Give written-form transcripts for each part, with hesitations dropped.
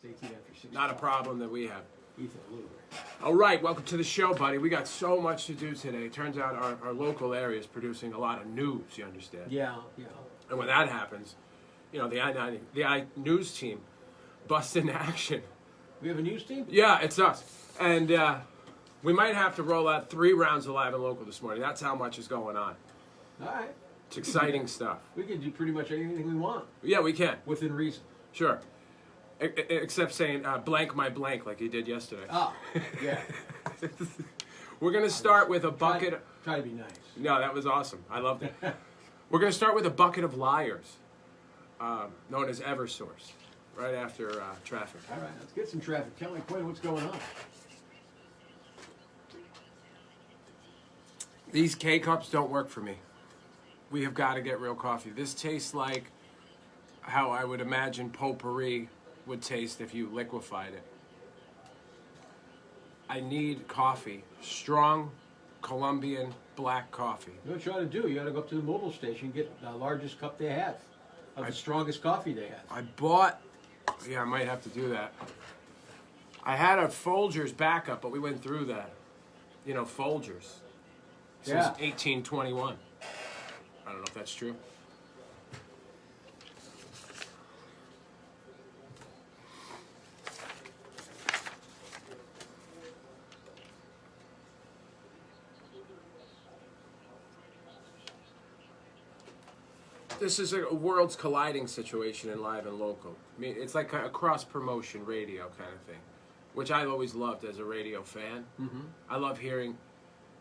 18 after 6. Not a problem that we have. Ethan, a little bit. All right, welcome to the show, buddy. We got so much to do today. Turns out our local area is producing a lot of news, you understand? Yeah. And when that happens, you know, the I News team busts into action. We have a news team? Yeah, it's us. And we might have to roll out 3 rounds of Live and Local this morning. That's how much is going on. All right. It's exciting stuff. We can do pretty much anything we want. Yeah, we can. Within reason. Sure. Except saying blank my blank like you did yesterday. Oh, yeah. We're going to start with a bucket. Try to be nice. No, that was awesome. I loved it. We're going to start with a bucket of liars, known as Eversource, right after traffic. All right, let's get some traffic. Kelly Quinn, what's going on? These K-Cups don't work for me. We have got to get real coffee. This tastes like how I would imagine potpourri would taste if you liquefied it. I need coffee. Strong Colombian black coffee. You know what you ought to do? You ought to go up to the mobile station and get the largest cup they have of the strongest coffee they have. I bought... Yeah, I might have to do that. I had a Folgers backup, but we went through that. You know, Folgers. Since 1821. I don't know if that's true. This is a worlds colliding situation in Live and Local. I mean, it's like a cross-promotion radio kind of thing, which I've always loved as a radio fan. Mm-hmm. I love hearing,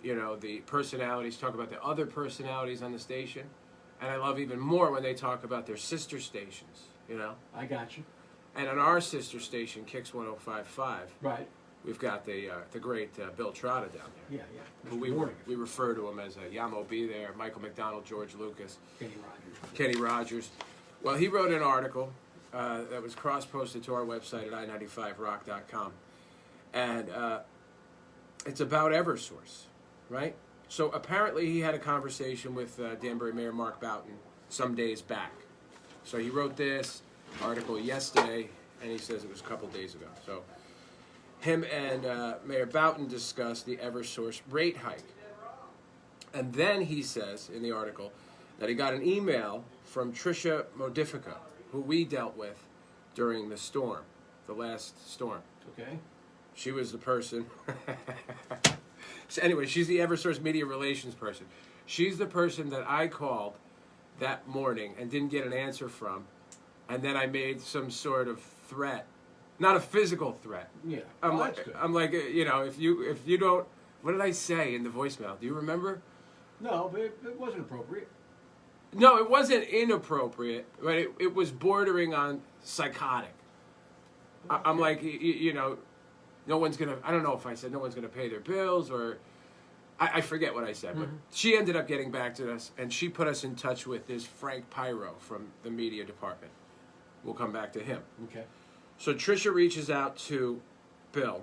you know, the personalities talk about the other personalities on the station, and I love even more when they talk about their sister stations, you know? I got you. And on our sister station, Kix 105.5, Right. we've got the great Bill Trotta down there. Yeah. Who we refer to him as Yamo B there, Michael McDonald, George Lucas. Kenny Rogers. Well, he wrote an article that was cross-posted to our website at i95rock.com. And it's about Eversource, right? So apparently he had a conversation with Danbury Mayor Mark Boughton some days back. So he wrote this article yesterday, and he says it was a couple days ago. So him and Mayor Boughton discussed the Eversource rate hike. And then he says in the article that he got an email from Tricia Modifica, who we dealt with during the storm, the last storm. Okay. She was the person. So anyway, she's the Eversource media relations person. She's the person that I called that morning and didn't get an answer from. And then I made some sort of threat. Not a physical threat. Yeah. I'm that's good. you know, if you don't, what did I say in the voicemail? Do you remember? No, but it wasn't appropriate. No, it wasn't inappropriate, but it was bordering on psychotic. Okay. I'm like, you know, no one's going to, I don't know if I said no one's going to pay their bills or, I forget what I said, but she ended up getting back to us, and she put us in touch with this Frank Pyro from the media department. We'll come back to him. Okay. So Tricia reaches out to Bill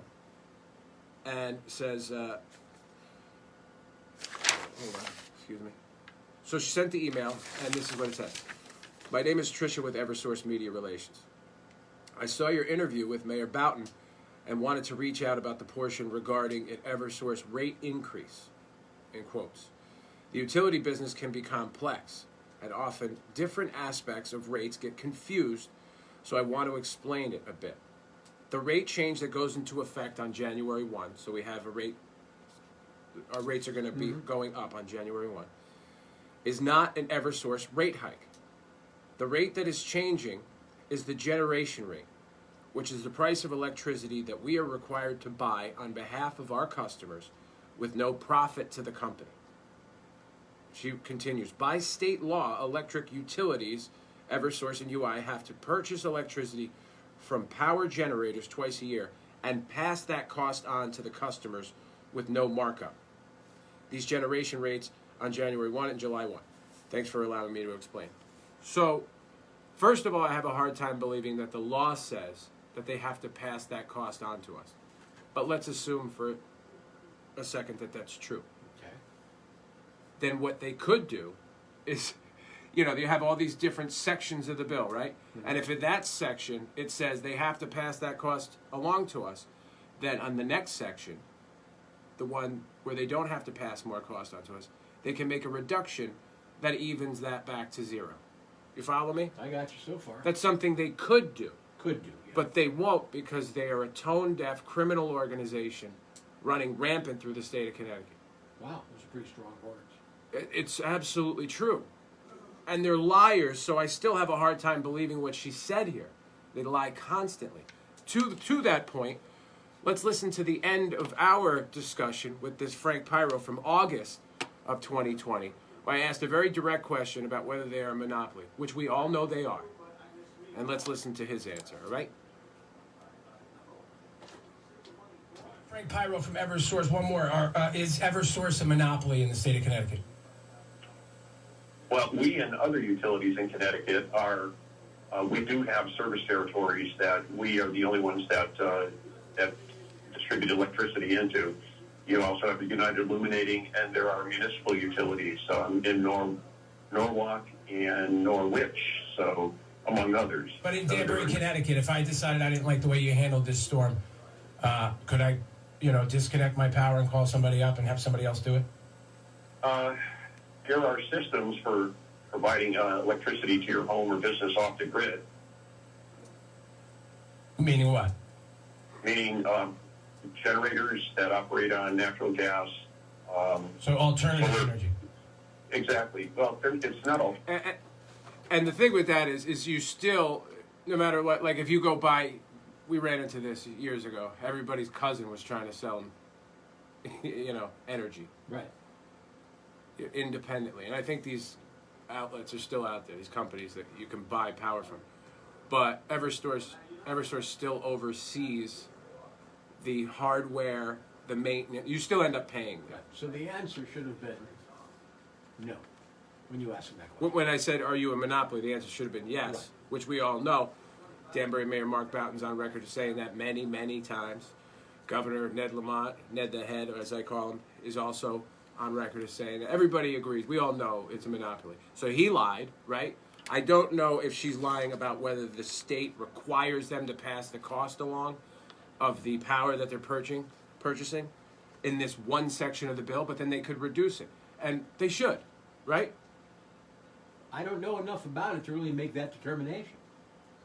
and says, hold on, excuse me. So she sent the email, and this is what it says. My name is Tricia with Eversource Media Relations. I saw your interview with Mayor Boughton and wanted to reach out about the portion regarding an Eversource rate increase, in quotes. The utility business can be complex, and often different aspects of rates get confused, so I want to explain it a bit. The rate change that goes into effect on January 1, so we have a rate, our rates are going to be going up on January 1, is not an Eversource rate hike. The rate that is changing is the generation rate, which is the price of electricity that we are required to buy on behalf of our customers with no profit to the company. She continues, by state law, electric utilities, Eversource and UI, have to purchase electricity from power generators twice a year and pass that cost on to the customers with no markup. These generation rates on January 1 and July 1. Thanks for allowing me to explain. So, first of all, I have a hard time believing that the law says that they have to pass that cost on to us. But let's assume for a second that that's true. Okay. Then what they could do is, you have all these different sections of the bill, right? And if in that section it says they have to pass that cost along to us, then on the next section, the one where they don't have to pass more cost on to us, they can make a reduction that evens that back to zero. You follow me? I got you so far. That's something they could do. Could do, yeah. But they won't, because they are a tone-deaf criminal organization running rampant through the state of Connecticut. Wow, those are pretty strong words. It's absolutely true. And they're liars, so I still have a hard time believing what she said here. They lie constantly. To that point, let's listen to the end of our discussion with this Frank Pyro from August of 2020, where I asked a very direct question about whether they are a monopoly, which we all know they are. And let's listen to his answer, all right? Frank Pyro from Eversource. One more. Is Eversource a monopoly in the state of Connecticut? Well, we and other utilities in Connecticut are, we do have service territories that we are the only ones that distribute electricity into. You also have the United Illuminating, and there are municipal utilities in Norwalk and Norwich, so among others. But in Danbury, Connecticut, if I decided I didn't like the way you handled this storm, could I, disconnect my power and call somebody up and have somebody else do it? There are systems for providing electricity to your home or business off the grid. Meaning what? Meaning generators that operate on natural gas. So alternative solar. energy. Exactly. Well, it's not all. And the thing with that is you still, no matter what, like if you go by, we ran into this years ago. Everybody's cousin was trying to sell them, energy. Right. Independently. And I think these outlets are still out there, these companies that you can buy power from. But Eversource still oversees the hardware, the maintenance. You still end up paying them. Right. So the answer should have been no when you asked him that question. When I said, are you a monopoly, the answer should have been yes, Right. which we all know. Danbury Mayor Mark Boughton's on record as saying that many, many times. Governor Ned Lamont, Ned the Head, as I call him, is also on record as saying that. Everybody agrees. We all know it's a monopoly. So he lied, right? I don't know if she's lying about whether the state requires them to pass the cost along of the power that they're purchasing in this one section of the bill, but then they could reduce it. And they should, right? I don't know enough about it to really make that determination.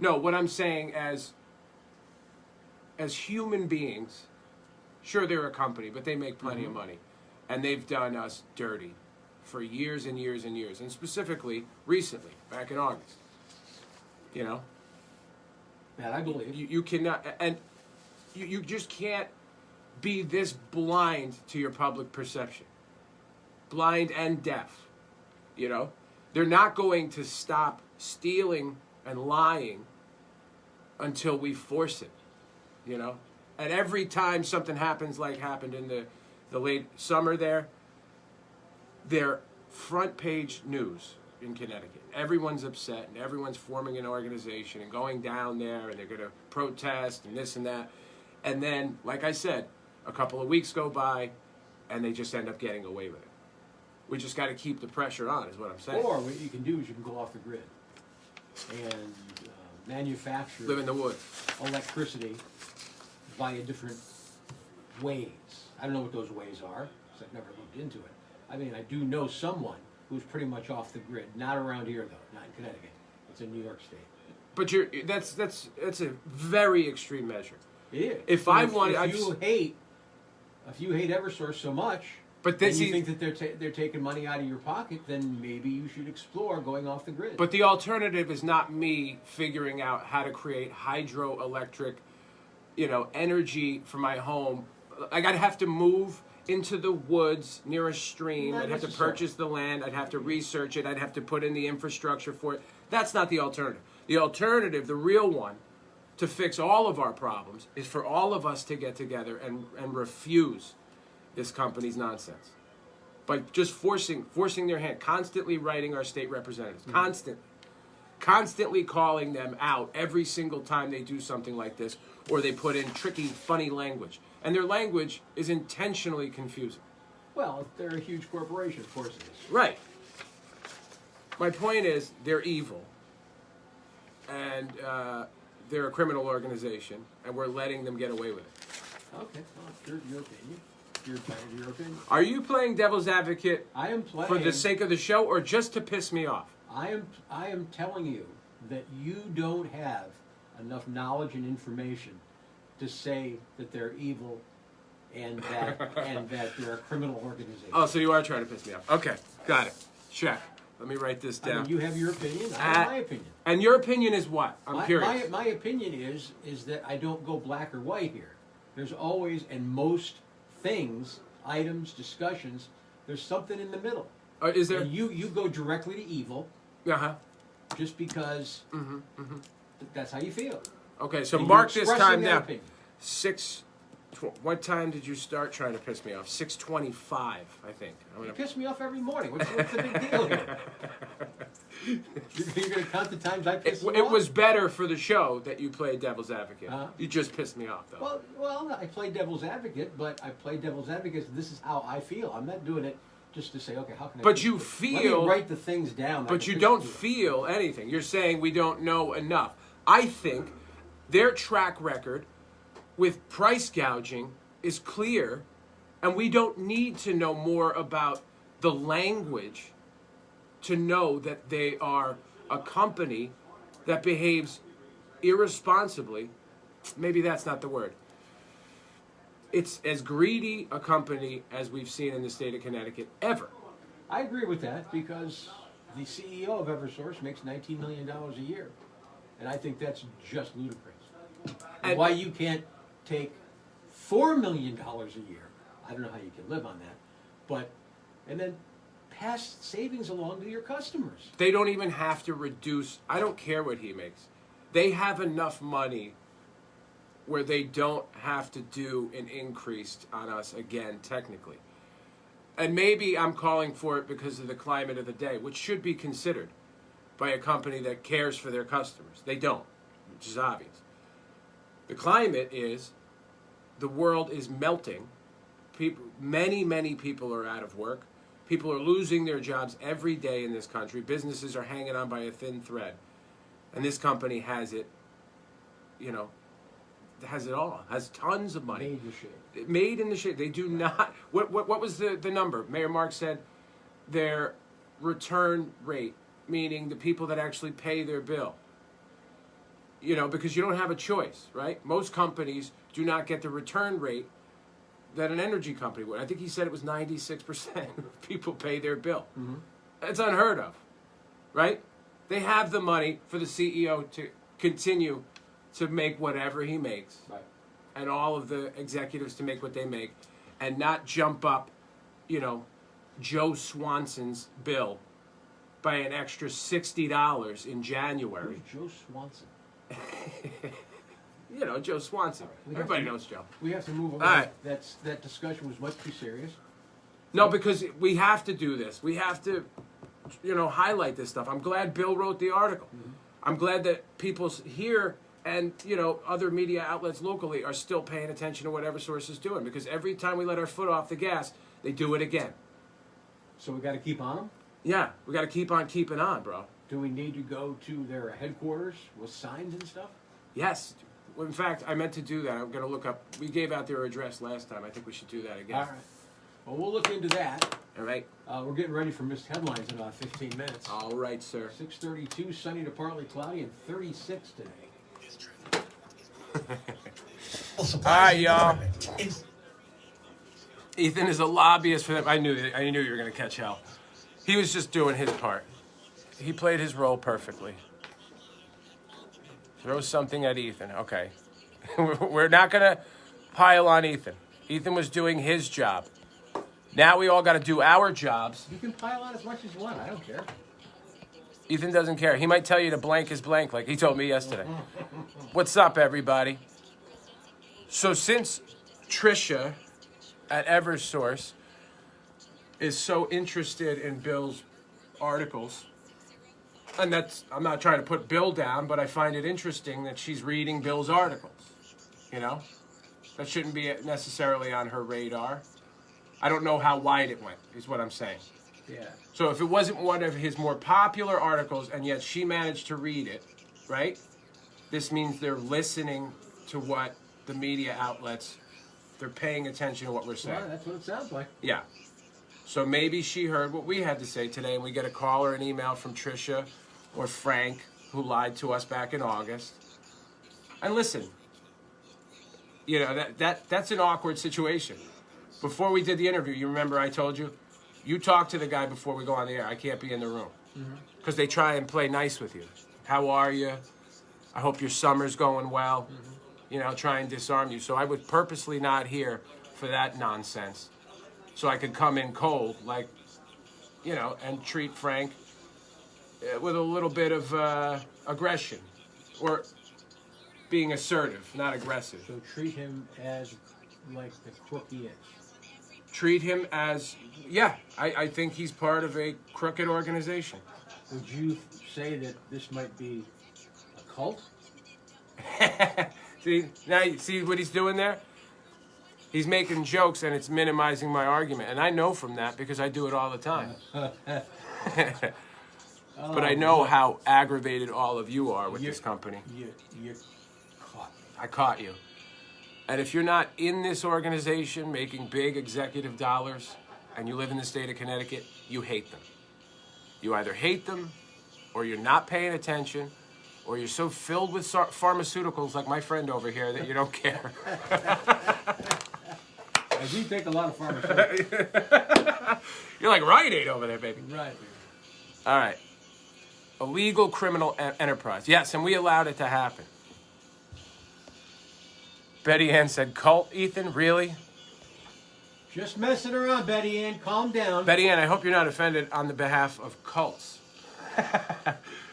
No, what I'm saying as human beings, sure, they're a company, but they make plenty of money. And they've done us dirty for years and years and years. And specifically, recently, back in August. That I believe. You cannot, and you just can't be this blind to your public perception. Blind and deaf, They're not going to stop stealing and lying until we force it, And every time something happens like happened in the late summer there, they're front page news in Connecticut. Everyone's upset and everyone's forming an organization and going down there and they're going to protest and this and that. And then, like I said, a couple of weeks go by and they just end up getting away with it. We just got to keep the pressure on, is what I'm saying. Or what you can do is you can go off the grid and manufacture Live in the woods. electricity via different ways. I don't know what those ways are, because I've never looked into it. I mean, I do know someone who's pretty much off the grid. Not around here, though. Not in Connecticut. It's in New York State. But that's a very extreme measure. It is. If So I if wanted, you hate Eversource so much, but and you think that they're taking money out of your pocket, then maybe you should explore going off the grid. But the alternative is not me figuring out how to create hydroelectric, energy for my home. I'd have to move into the woods near a stream. Not I'd have to necessarily. purchase the land. I'd have to research it. I'd have to put in the infrastructure for it. That's not the alternative. The alternative, the real one, to fix all of our problems, is for all of us to get together and refuse this company's nonsense. By just forcing their hand, constantly writing our state representatives, constantly calling them out every single time they do something like this, or they put in tricky, funny language. And their language is intentionally confusing. Well, they're a huge corporation, of course it is. Right. My point is, they're evil, and they're a criminal organization, and we're letting them get away with it. Okay, well, your opinion. Your opinion. Are you playing devil's advocate I am playing for the sake of the show, or just to piss me off? I am telling you that you don't have enough knowledge and information to say that they're evil and that they're a criminal organization. Oh, so you are trying to piss me off. Okay, got it. Check. Let me write this I down. mean, you have your opinion. I have my opinion. And your opinion is what? I'm curious. My opinion is that I don't go black or white here. There's always, and most things, items, discussions, there's something in the middle. Is there? And you go directly to evil Uh-huh. just because that's how you feel. Okay, so And mark you're this expressing time that down. opinion. What time did you start trying to piss me off? 6:25, I think. You piss me off every morning. What's the big deal here? You're going to count the times I piss you It off? was better for the show that you played devil's advocate. Uh-huh. You just pissed me off, though. Well, I play devil's advocate, but I play devil's advocate. This is how I feel. I'm not doing it just to say, okay, how can I? But you Let feel. me write the things down. But you don't feel anything. You're saying we don't know enough. I think their track record with price gouging is clear, and we don't need to know more about the language to know that they are a company that behaves irresponsibly. Maybe that's not the word. It's as greedy a company as we've seen in the state of Connecticut ever. I agree with that because the CEO of Eversource makes $19 million a year, and I think that's just ludicrous. And why you can't take $4 million a year? I don't know how you can live on that, and then pass savings along to your customers. They don't even have to reduce. I don't care what he makes. They have enough money where they don't have to do an increase on us again, technically. And maybe I'm calling for it because of the climate of the day, which should be considered by a company that cares for their customers. They don't, which is obvious. The climate is the world is melting. Many people are out of work. People are losing their jobs every day in this country. Businesses are hanging on by a thin thread. And this company has it, has it all. Has tons of money. Made the shit. Made in the shit. They do not. What was the number? Mayor Mark said their return rate, meaning the people that actually pay their bill. Because you don't have a choice, right? Most companies do not get the return rate that an energy company would. I think he said it was 96% of people pay their bill. Mm-hmm. That's unheard of, right? They have the money for the CEO to continue to make whatever he makes, Right. and all of the executives to make what they make, and not jump up, Joe Swanson's bill by an extra $60 in January. Who's Joe Swanson? Joe Swanson. Everybody knows Joe. We have to move on. All right. That discussion was much too serious. No, because we have to do this. We have to, highlight this stuff. I'm glad Bill wrote the article. Mm-hmm. I'm glad that people here and, other media outlets locally are still paying attention to what Eversource is doing, because every time we let our foot off the gas, they do it again. So we got to keep on them? Yeah, we got to keep on keeping on, bro. Do we need to go to their headquarters with signs and stuff? Yes. Well, in fact, I meant to do that. I'm going to look up. We gave out their address last time. I think we should do that again. All right. Well, we'll look into that. All right. We're getting ready for missed headlines in about 15 minutes. All right, sir. 6:32, sunny to partly cloudy, and 36 today. All right, y'all. Ethan is a lobbyist for them. I knew you were going to catch hell. He was just doing his part. He played his role perfectly. Throw something at Ethan. Okay. We're not going to pile on Ethan. Ethan was doing his job. Now we all got to do our jobs. You can pile on as much as you want. I don't care. Ethan doesn't care. He might tell you to blank is blank, like he told me yesterday. What's up, everybody? So since Trisha at Eversource is so interested in Bill's articles, and I'm not trying to put Bill down, but I find it interesting that she's reading Bill's articles. That shouldn't be necessarily on her radar. I don't know how wide it went, is what I'm saying. Yeah. So if it wasn't one of his more popular articles and yet she managed to read it, right? This means they're listening to what the media outlets, they're paying attention to what we're saying. Well, that's what it sounds like. Yeah. So maybe she heard what we had to say today, and we get a call or an email from Tricia or Frank, who lied to us back in August. And listen, you know, that's an awkward situation. Before we did the interview, you remember I told you, you talk to the guy before we go on the air. I can't be in the room. Because they try and play nice with you. How are you? I hope your summer's going well. You know, try and disarm you. So I was purposely not here for that nonsense. So I could come in cold, like, you know, and treat Frank with a little bit of aggression. Or being assertive, not aggressive. So treat him as like the crook he is. Treat him as, yeah, I think he's part of a crooked organization. Would you say that this might be a cult? See, now you see what he's doing there? He's making jokes and it's minimizing my argument. And I know from that because I do it all the time. But I know how aggravated all of you are with this company. You caught me. I caught you. And if you're not in this organization making big executive dollars and you live in the state of Connecticut, you hate them. You either hate them or you're not paying attention or you're so filled with pharmaceuticals like my friend over here that you don't care. I do take a lot of pharmaceuticals. You're like Rite Aid over there, baby. Right. All right. Illegal criminal enterprise. Yes, and we allowed it to happen. Betty Ann said, cult, Ethan? Really? Just messing around, Betty Ann. Calm down. Betty Ann, I hope you're not offended on the behalf of cults.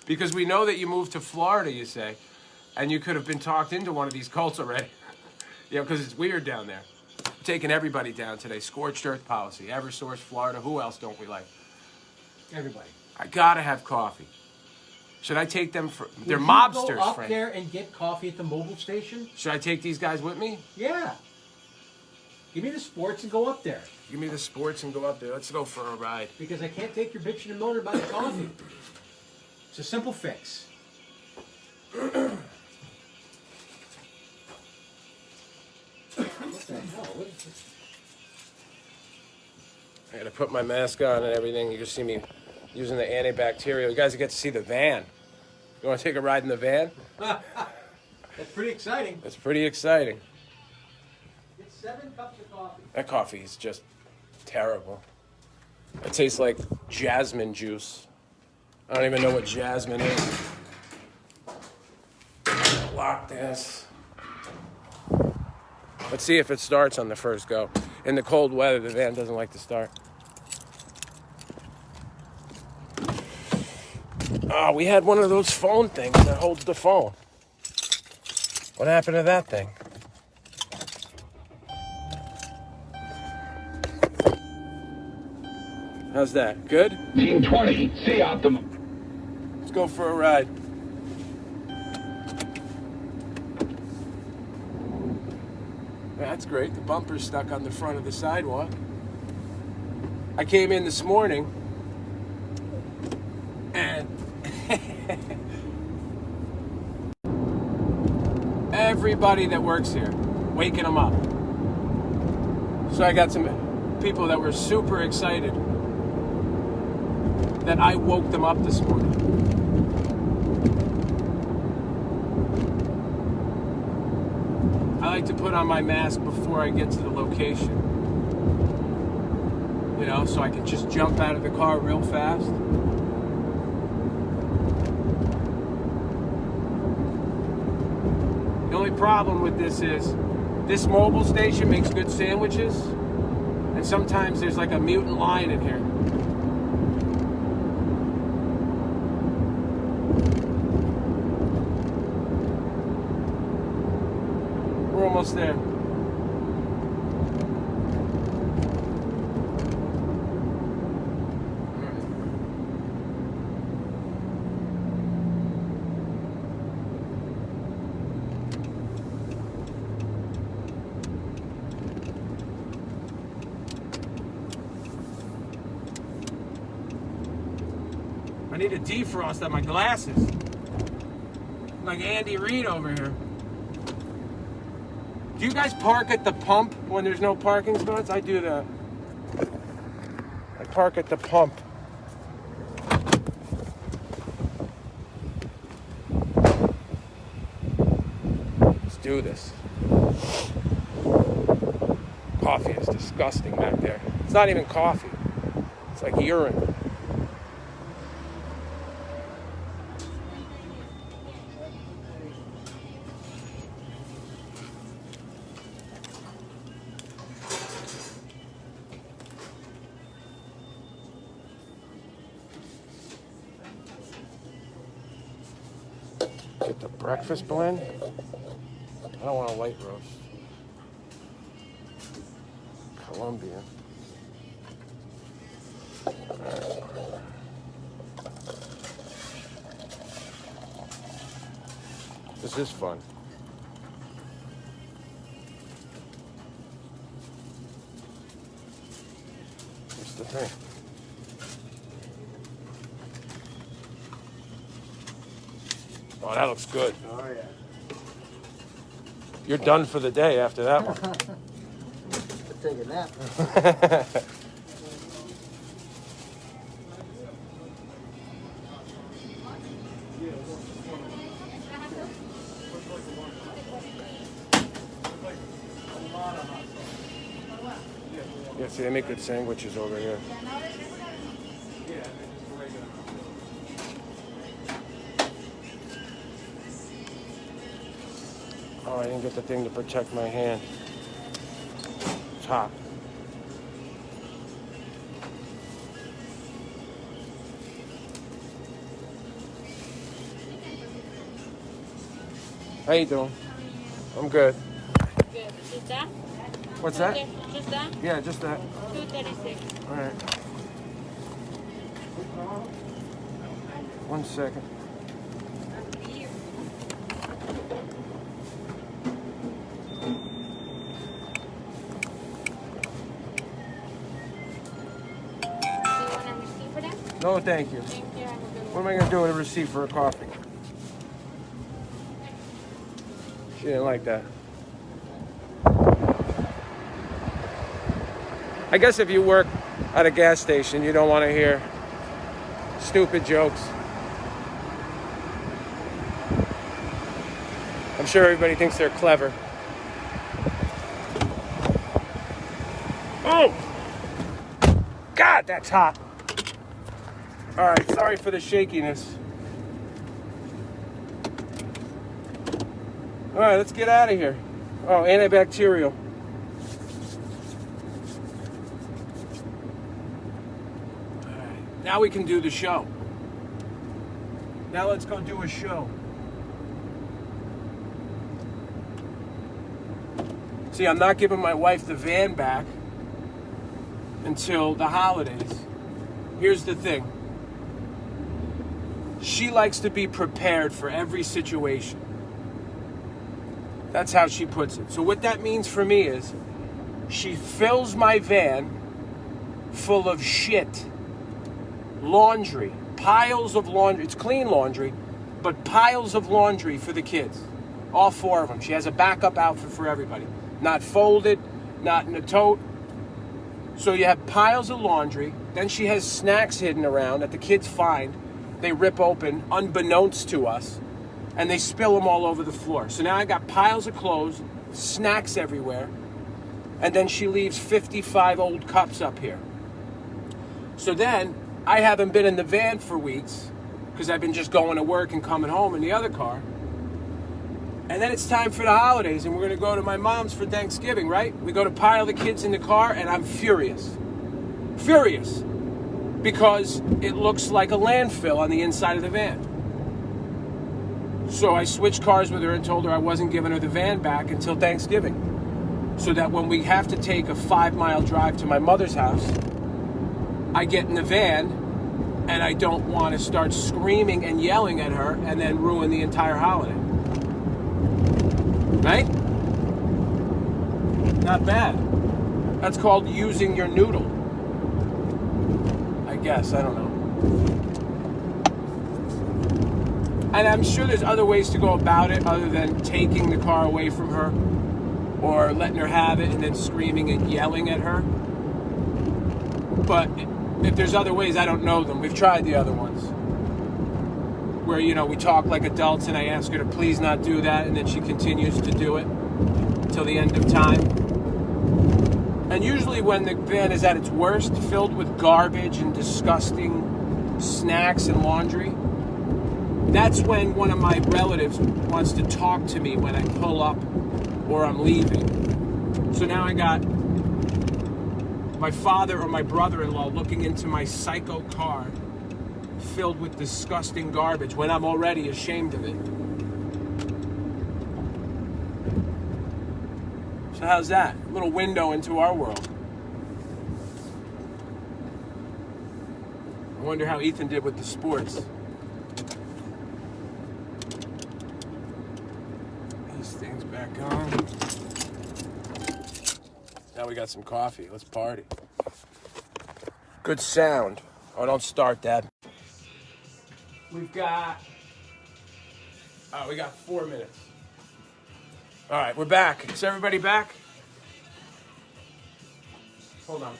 Because we know that you moved to Florida, you say, and you could have been talked into one of these cults already. You know, because it's weird down there. We're taking everybody down today. Scorched earth policy. Eversource, Florida. Who else don't we like? Everybody. I gotta have coffee. Should I take them for... They're Would you mobsters, go up Frank. there and get coffee at the mobile station? Should I take these guys with me? Yeah. Give me the sports and go up there. Give me the sports and go up there. Let's go for a ride. Because I can't take your bitching and moaning about the coffee. It's a simple fix. What the hell? What is this? I gotta put my mask on and everything. You can see me using the antibacterial. You guys get to see the van. You want to take a ride in the van? That's pretty exciting. That's pretty exciting. Get 7 cups of coffee. That coffee is just terrible. It tastes like jasmine juice. I don't even know what jasmine is. Lock this. Let's see if it starts on the first go. In the cold weather, the van doesn't like to start. Oh, we had one of those phone things that holds the phone. What happened to that thing? How's that? Good? 1920, see Optimum. Let's go for a ride. That's great. The bumper's stuck on the front of the sidewalk. I came in this morning and everybody that works here, waking them up. So I got some people that were super excited that I woke them up this morning. I like to put on my mask before I get to the location. You know, so I can just jump out of the car real fast. The only problem with this is this mobile station makes good sandwiches, and sometimes there's like a mutant lion in here. We're almost there. I need a defrost on my glasses. I'm like Andy Reid over here. Do you guys park at the pump when there's no parking spots? I do that. I park at the pump. Let's do this. Coffee is disgusting back there. It's not even coffee. It's like urine. Get the breakfast blend. I don't want a light roast. Colombian. This is fun. What's the thing? Oh, that looks good. Oh, yeah. You're done for the day after that one. Take a nap. Yeah, see, they make good sandwiches over here. Oh, I didn't get the thing to protect my hand. It's hot. How you doing? I'm good. Good. Just that? What's that? Okay, just that? Yeah, just that. 236. All right. 1 second. Do you want a receipt for that? No, thank you. Thank you. Have a good What one. am I gonna do with a receipt for a coffee? She didn't like that. I guess if you work at a gas station, you don't want to hear stupid jokes. I'm sure everybody thinks they're clever. Oh! God, that's hot. All right, sorry for the shakiness. All right, let's get out of here. Oh, antibacterial. All right, now we can do the show. Now let's go do a show. See, I'm not giving my wife the van back until the holidays. Here's the thing. She likes to be prepared for every situation. That's how she puts it. So what that means for me is she fills my van full of shit. Laundry. Piles of laundry. It's clean laundry, but piles of laundry for the kids. All 4 of them. She has a backup outfit for everybody. Not folded, not in a tote. So you have piles of laundry. Then she has snacks hidden around that the kids find. They rip open, unbeknownst to us, and they spill them all over the floor. So now I got piles of clothes, snacks everywhere, and then she leaves 55 old cups up here. So then I haven't been in the van for weeks because I've been just going to work and coming home in the other car. And then it's time for the holidays, and we're going to go to my mom's for Thanksgiving, right? We go to pile the kids in the car, and I'm furious. Furious. Because it looks like a landfill on the inside of the van. So I switched cars with her and told her I wasn't giving her the van back until Thanksgiving. So that when we have to take a 5-mile drive to my mother's house, I get in the van and I don't want to start screaming and yelling at her and then ruin the entire holiday. Right? Not bad. That's called using your noodle. I guess, I don't know. And I'm sure there's other ways to go about it other than taking the car away from her or letting her have it and then screaming and yelling at her. But if there's other ways, I don't know them. We've tried the other ones. Where, you know, we talk like adults and I ask her to please not do that, and then she continues to do it until the end of time. And usually when the van is at its worst, filled with garbage and disgusting snacks and laundry, that's when one of my relatives wants to talk to me when I pull up or I'm leaving. So now I got my father or my brother-in-law looking into my psycho car filled with disgusting garbage when I'm already ashamed of it. So how's that? A little window into our world. I wonder how Ethan did with the sports. These things back on. Now we got some coffee. Let's party. Good sound. Oh, don't start that. We got 4 minutes. All right, we're back. Is everybody back? Hold on.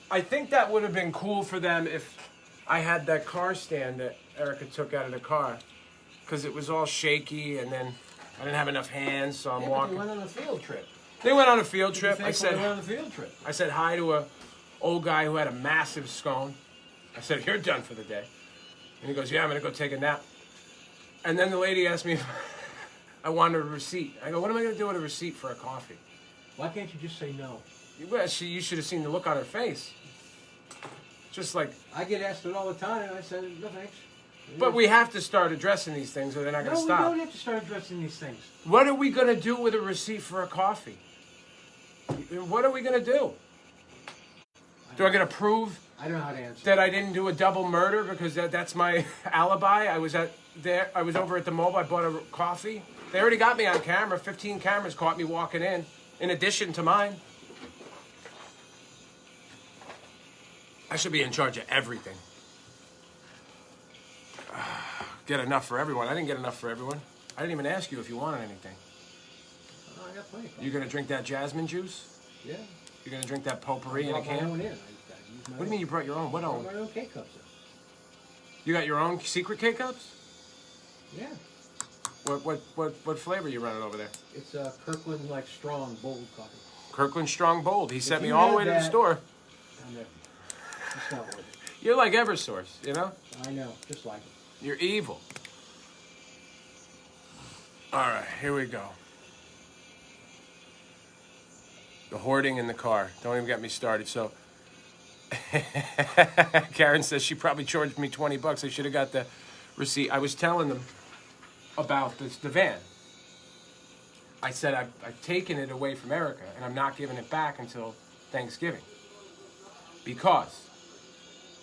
I think that would have been cool for them if I had that car stand that Erica took out of the car, because it was all shaky and then I didn't have enough hands, so I'm walking. They went on a field trip. They went on a field trip. They went on a field trip. I said hi to a old guy who had a massive scone. I said, "You're done for the day." And he goes, "Yeah, I'm going to go take a nap." And then the lady asked me if I wanted a receipt. I go, "What am I going to do with a receipt for a coffee?" Why can't you just say no? You should have seen the look on her face. Just like... I get asked it all the time, and I said, no thanks. But we have to start addressing these things or they're not going to stop. No, we don't have to start addressing these things. What are we going to do with a receipt for a coffee? What are we going to do? Do I got to prove I don't know how to answer that I didn't do a double murder because that's my alibi? I was over at the mall. I bought a coffee. They already got me on camera. 15 cameras caught me walking in addition to mine. I should be in charge of everything. Get enough for everyone. I didn't get enough for everyone. I didn't even ask you if you wanted anything. Oh, I got plenty. You gonna drink that jasmine juice? Yeah. You're gonna drink that potpourri in a I brought my can? own in. What do you mean you brought your own? What I own? brought my own K-cups in. You got your own secret K-cups? Yeah. What flavor you running over there? It's a Kirkland, like, strong, bold coffee. Kirkland Strong Bold. He sent me you all the had way to the that- store. I'm never. It's not worth it. You're like Eversource, you know? I know, just like it. You're evil. All right, here we go. The hoarding in the car. Don't even get me started. So, Karen says she probably charged me $20. I should have got the receipt. I was telling them about the van. I said I've taken it away from Erica, and I'm not giving it back until Thanksgiving. Because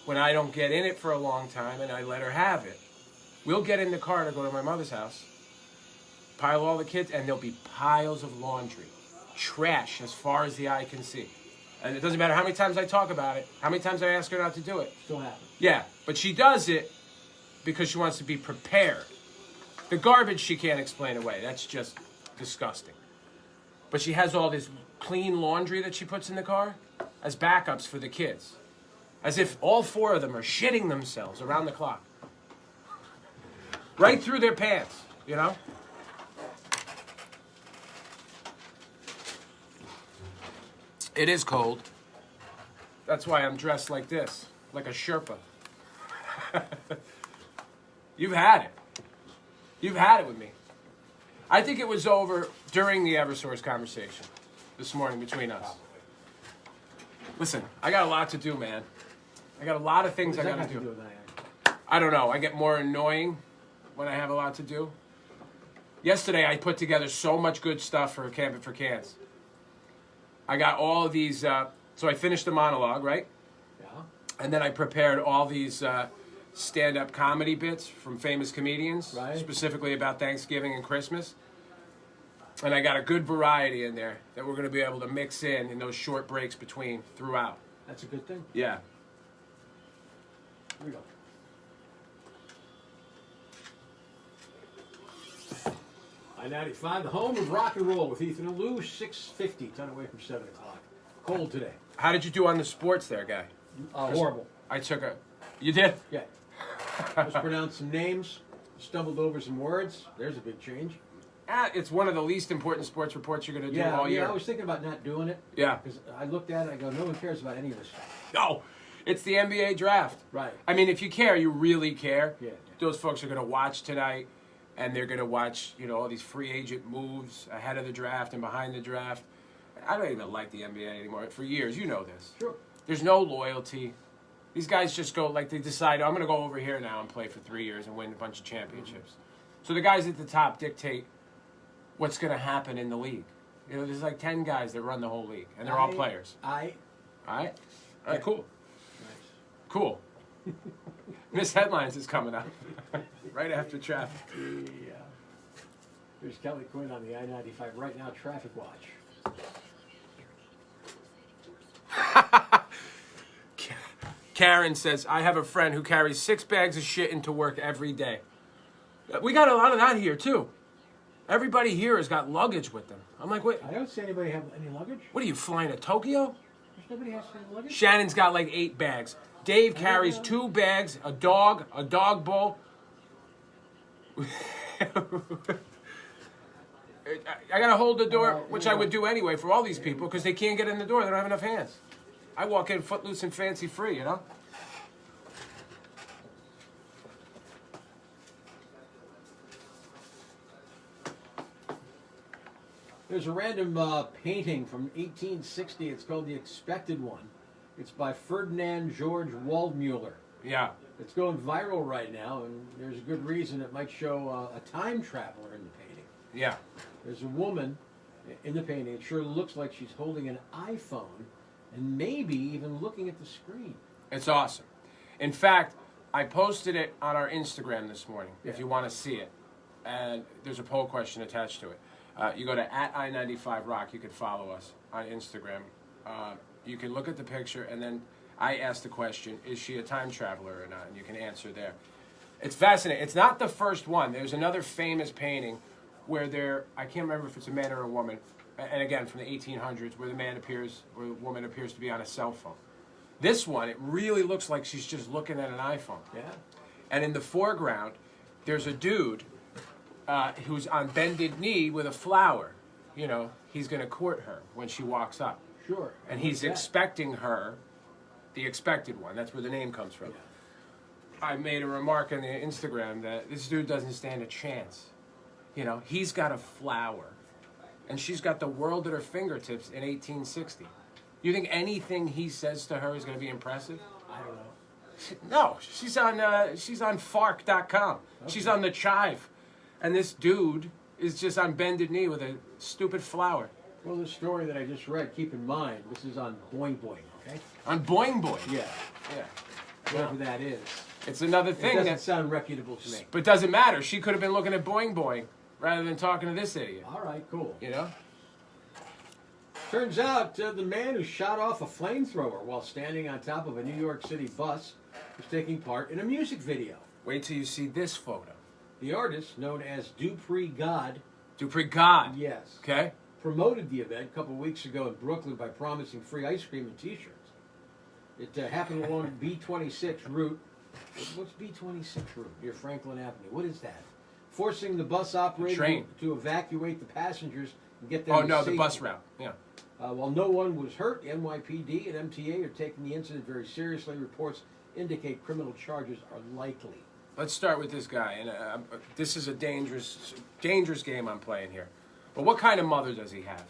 when I don't get in it for a long time and I let her have it, we'll get in the car to go to my mother's house, pile all the kids, and there'll be piles of laundry. Trash as far as the eye can see. And it doesn't matter how many times I talk about it, how many times I ask her not to do it. Still happens. Yeah, but she does it because she wants to be prepared. The garbage she can't explain away. That's just disgusting. But she has all this clean laundry that she puts in the car as backups for the kids. As if all 4 of them are shitting themselves around the clock. Right through their pants, you know? It is cold. That's why I'm dressed like this, like a Sherpa. You've had it. You've had it with me. I think it was over during the Eversource conversation this morning between us. Listen, I got a lot to do, man. I got a lot of things I got to do. with that? I don't know. I get more annoying when I have a lot to do. Yesterday, I put together so much good stuff for Camp It for Cans. I got all of these, so I finished the monologue, right? Yeah. And then I prepared all these stand-up comedy bits from famous comedians, Right. specifically about Thanksgiving and Christmas. And I got a good variety in there that we're going to be able to mix in those short breaks throughout. That's a good thing. Yeah. we go. I-95, the home of rock and roll with Ethan and Lou, 6:50, 10 away from 7 o'clock. Cold today. How did you do on the sports there, guy? Horrible. I took a. You did? Yeah. Mispronounced some names, stumbled over some words. There's a big change. It's one of the least important sports reports you're going to do all year. Yeah, I was thinking about not doing it. Yeah. Because I looked at it, I go, no one cares about any of this stuff. No, it's the NBA draft. Right. I mean, if you care, you really care. Yeah. Those folks are going to watch tonight, and they're going to watch, all these free agent moves ahead of the draft and behind the draft. I don't even like the NBA anymore. For years, you know this. Sure. There's no loyalty. These guys just go, they decide, I'm going to go over here now and play for 3 years and win a bunch of championships. So the guys at the top dictate what's going to happen in the league. There's 10 guys that run the whole league, and they're all players. All right? All right, cool. Nice. Cool. Miss Headlines is coming up right after traffic. Yeah. There's Kelly Quinn on the I-95 right now, traffic watch. Karen says, I have a friend who carries 6 bags of shit into work every day. We got a lot of that here, too. Everybody here has got luggage with them. I'm like, wait. I don't see anybody have any luggage. What are you, flying to Tokyo? Nobody has any luggage. Shannon's got 8 bags. Dave carries 2 bags, a dog bowl. I got to hold the door, which I would do anyway for all these people because they can't get in the door. They don't have enough hands. I walk in footloose and fancy free, There's a random painting from 1860. It's called The Expected One. It's by Ferdinand George Waldmuller. Yeah. It's going viral right now, and there's a good reason. It might show a time traveler in the painting. Yeah. There's a woman in the painting. It sure looks like she's holding an iPhone and maybe even looking at the screen. It's awesome. In fact, I posted it on our Instagram this morning, if Yeah. you want to see it. And there's a poll question attached to it. You go to @I95Rock. You can follow us on Instagram. You can look at the picture, and then I ask the question, is she a time traveler or not? And you can answer there. It's fascinating. It's not the first one. There's another famous painting where I can't remember if it's a man or a woman, and again, from the 1800s, where the man appears, or the woman appears to be on a cell phone. This one, it really looks like she's just looking at an iPhone. Yeah. And in the foreground, there's a dude who's on bended knee with a flower. He's going to court her when she walks up. Sure. And Who's he's that? expecting her, the expected one. That's where the name comes from. Yeah. I made a remark on the Instagram that this dude doesn't stand a chance. He's got a flower, and she's got the world at her fingertips in 1860. You think anything he says to her is going to be impressive? I don't know. No, she's on Fark.com. Okay. She's on the Chive, and this dude is just on bended knee with a stupid flower. Well, the story that I just read, keep in mind, this is on Boing Boing, okay? On Boing Boing. Yeah. Yeah. Whatever that is. It's another It thing doesn't sound reputable to me. But it doesn't matter. She could have been looking at Boing Boing rather than talking to this idiot. All right, cool. Turns out the man who shot off a flamethrower while standing on top of a New York City bus was taking part in a music video. Wait till you see this photo. The artist, known as Dupree God, God. yes, Okay? promoted the event a couple weeks ago in Brooklyn by promising free ice cream and T-shirts. It happened along B26 route. What's B26 route? Near Franklin Avenue. What is that? Forcing the bus operator to evacuate the passengers and get them to the safety. bus route. Yeah. While no one was hurt, NYPD and MTA are taking the incident very seriously. Reports indicate criminal charges are likely. Let's start with this guy. And this is a dangerous game I'm playing here. But what kind of mother does he have?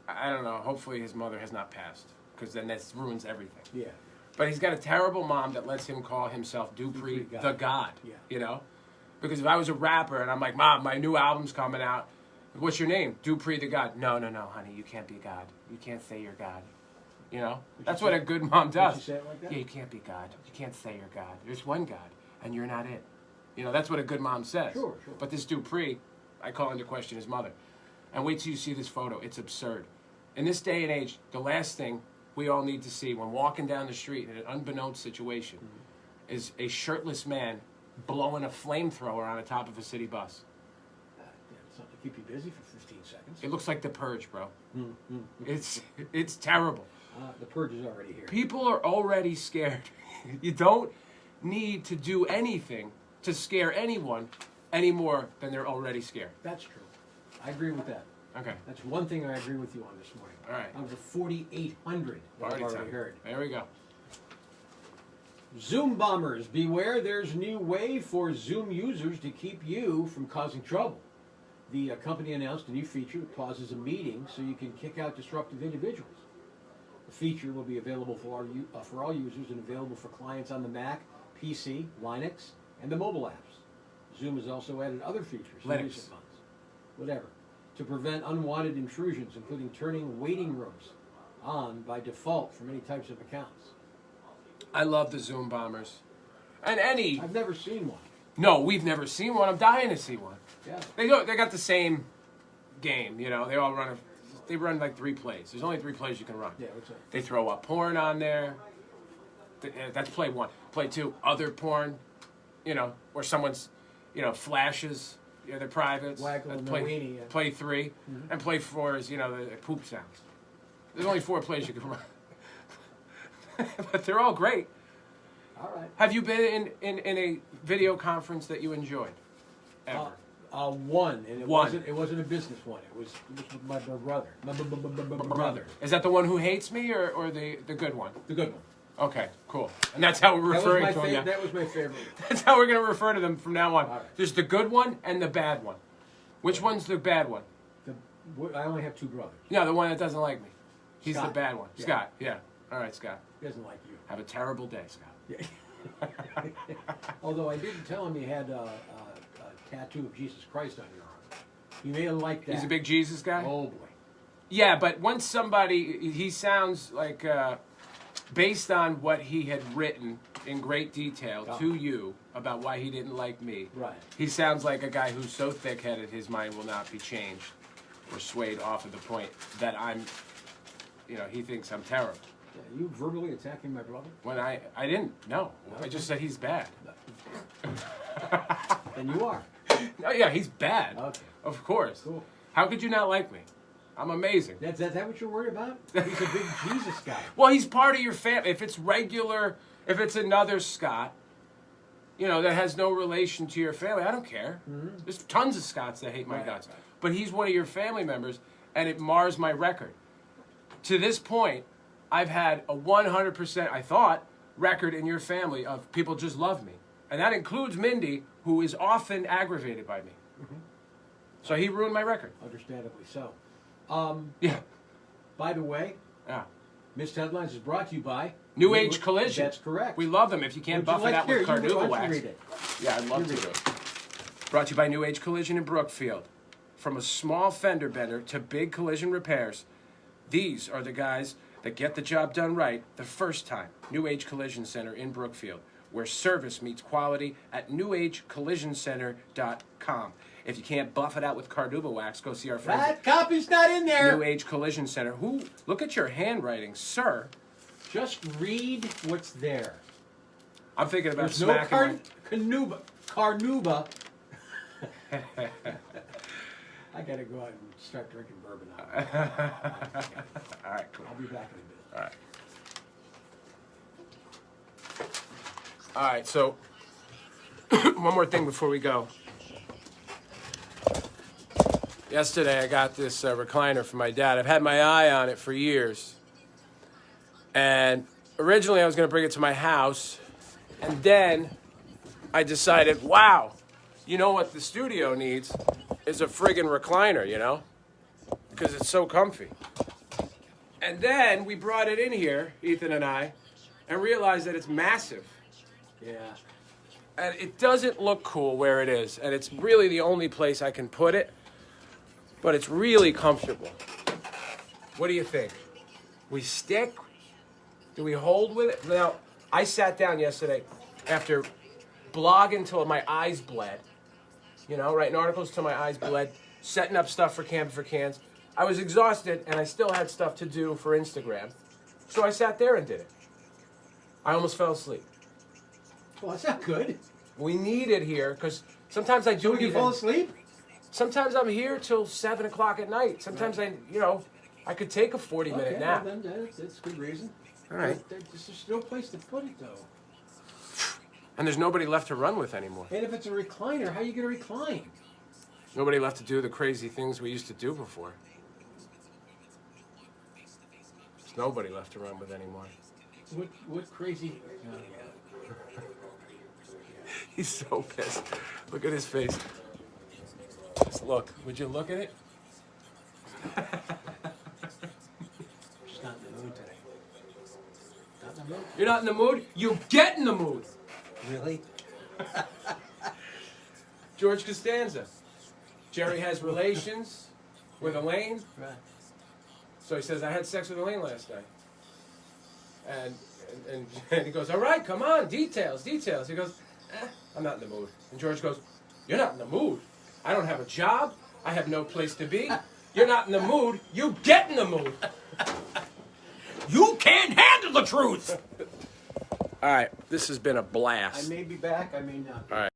I don't know. Hopefully his mother has not passed, because then that ruins everything. Yeah. But he's got a terrible mom that lets him call himself Dupree the God. Yeah. Because if I was a rapper and I'm like, Mom, my new album's coming out. What's your name? Dupree the God. No, honey, you can't be God. You can't say you're God. That's what a good mom does. Did she say it like that? Yeah, you can't be God. You can't say you're God. There's one God, and you're not it. That's what a good mom says. Sure. But this Dupree, I call into question his mother. And wait till you see this photo. It's absurd. In this day and age, the last thing we all need to see when walking down the street in an unbeknownst situation is a shirtless man blowing a flamethrower on the top of a city bus. Yeah, it's not to keep you busy for 15 seconds. It looks like The Purge, bro. It's terrible. The purge is already here. People are already scared. You don't need to do anything to scare anyone any more than they're already scared. That's true. I agree with that. Okay. That's one thing I agree with you on this morning. All right. Out of the 4,800 that I've Party already time. heard. There we go. Zoom bombers, beware, there's a new way for Zoom users to keep you from causing trouble. The company announced a new feature that pauses a meeting so you can kick out disruptive individuals. The feature will be available for all users and available for clients on the Mac, PC, Linux, and the mobile apps. Zoom has also added other features in Linux. recent months. Whatever. To prevent unwanted intrusions, including turning waiting rooms on by default for many types of accounts. I love the Zoom bombers. And any... I've never seen one. No, we've never seen one. I'm dying to see one. Yeah. They got the same game, you know. They all run they run like 3 plays. There's only 3 plays you can run. Yeah, what's that? They throw up porn on there. That's play 1. Play 2, other porn, you know, where someone's, you know, flashes, you know, their privates. Waggle That's and play, weenie, yeah. play 3. And play 4 is, you know, the poop sounds. There's only 4 plays you can run. But they're all great. All right. Have you been in a video conference that you enjoyed? Ever? One, and One. it wasn't a business one. It was with my brother. My brother. Is that the one who hates me or the good one? The good one. Okay, cool. And that's how we're referring to him now. That was my favorite. That's how we're going to refer to them from now on. All right. There's the good one and the bad one. Which one's the bad one? I only have 2 brothers. No, the one that doesn't like me. He's Scott. the bad one. Yeah. Scott, yeah. All right, Scott. He doesn't like you. Have a terrible day, Scott. Yeah. Although I didn't tell him you had a tattoo of Jesus Christ on your arm. He may have liked that. He's a big Jesus guy? Oh boy. Yeah, but once somebody, he sounds like, based on what he had written in great detail to you about why he didn't like me, Right. he sounds like a guy who's so thick-headed his mind will not be changed or swayed off of the point that I'm, you know, he thinks I'm terrible. Yeah, you verbally attacking my brother? When I didn't, no. I just said he's bad. And you are. No, yeah, he's bad. Okay. Of course. Cool. How could you not like me? I'm amazing. That's that what you're worried about? He's a big Jesus guy. Well, he's part of your family. If it's regular, if it's another Scott, you know, that has no relation to your family, I don't care. There's tons of Scots that hate my Right, guts. right. But he's one of your family members, and it mars my record. To this point, I've had a 100%, I thought, record in your family of people just love me. And that includes Mindy, who is often aggravated by me. So he ruined my record. Understandably so. Yeah. By the way, Yeah. Missed Headlines is brought to you by New Age Collision. That's correct. We love them. If you can't Would you buff it out with why don't Carnauba you wax. read it? Yeah, I'd love You to read do it. Brought to you by New Age Collision in Brookfield. From a small fender bender to big collision repairs, these are the guys that get the job done right the first time. New Age Collision Center in Brookfield, where service meets quality at newagecollisioncenter.com. If you can't buff it out with Carnauba wax, go see our friends That copy's not in at there. New Age Collision Center. Who? Look at your handwriting, sir. Just read what's there. I'm thinking about There's no smacking Carnauba. I gotta go out and start drinking bourbon now. All right, cool. I'll be back in a bit. All right. All right, so one more thing before we go. Yesterday, I got this recliner for my dad. I've had my eye on it for years. And originally, I was going to bring it to my house. And then I decided, wow, you know what the studio needs is a friggin' recliner, you know? Because it's so comfy. And then we brought it in here, Ethan and I, and realized that it's massive. Yeah. And it doesn't look cool where it is. And it's really the only place I can put it. But it's really comfortable. What do you think? We stick? Do we hold with it? Now, I sat down yesterday after blogging till my eyes bled. You know, writing articles till my eyes bled. Setting up stuff for Camp for Cans. I was exhausted, and I still had stuff to do for Instagram. So I sat there and did it. I almost fell asleep. Well, that's not good. We need it here because sometimes I do. So you fall asleep? Sometimes I'm here till 7 o'clock at night. Sometimes I could take a 40-minute nap. Well, then that's a good reason. All right. There's no place to put it, though. And there's nobody left to run with anymore. And if it's a recliner, how are you going to recline? Nobody left to do the crazy things we used to do before. There's nobody left to run with anymore. What crazy... He's so pissed. Look at his face. Just look. Would you look at it? Just not in the mood today. Not in the mood? You're not in the mood? You get in the mood. Really? George Costanza. Jerry has relations with Elaine. Right. So he says, I had sex with Elaine last night. And he goes, all right, come on, details. He goes, I'm not in the mood. And George goes, you're not in the mood. I don't have a job. I have no place to be. You're not in the mood. You get in the mood. You can't handle the truth. All right, this has been a blast. I may be back, I may not. All right.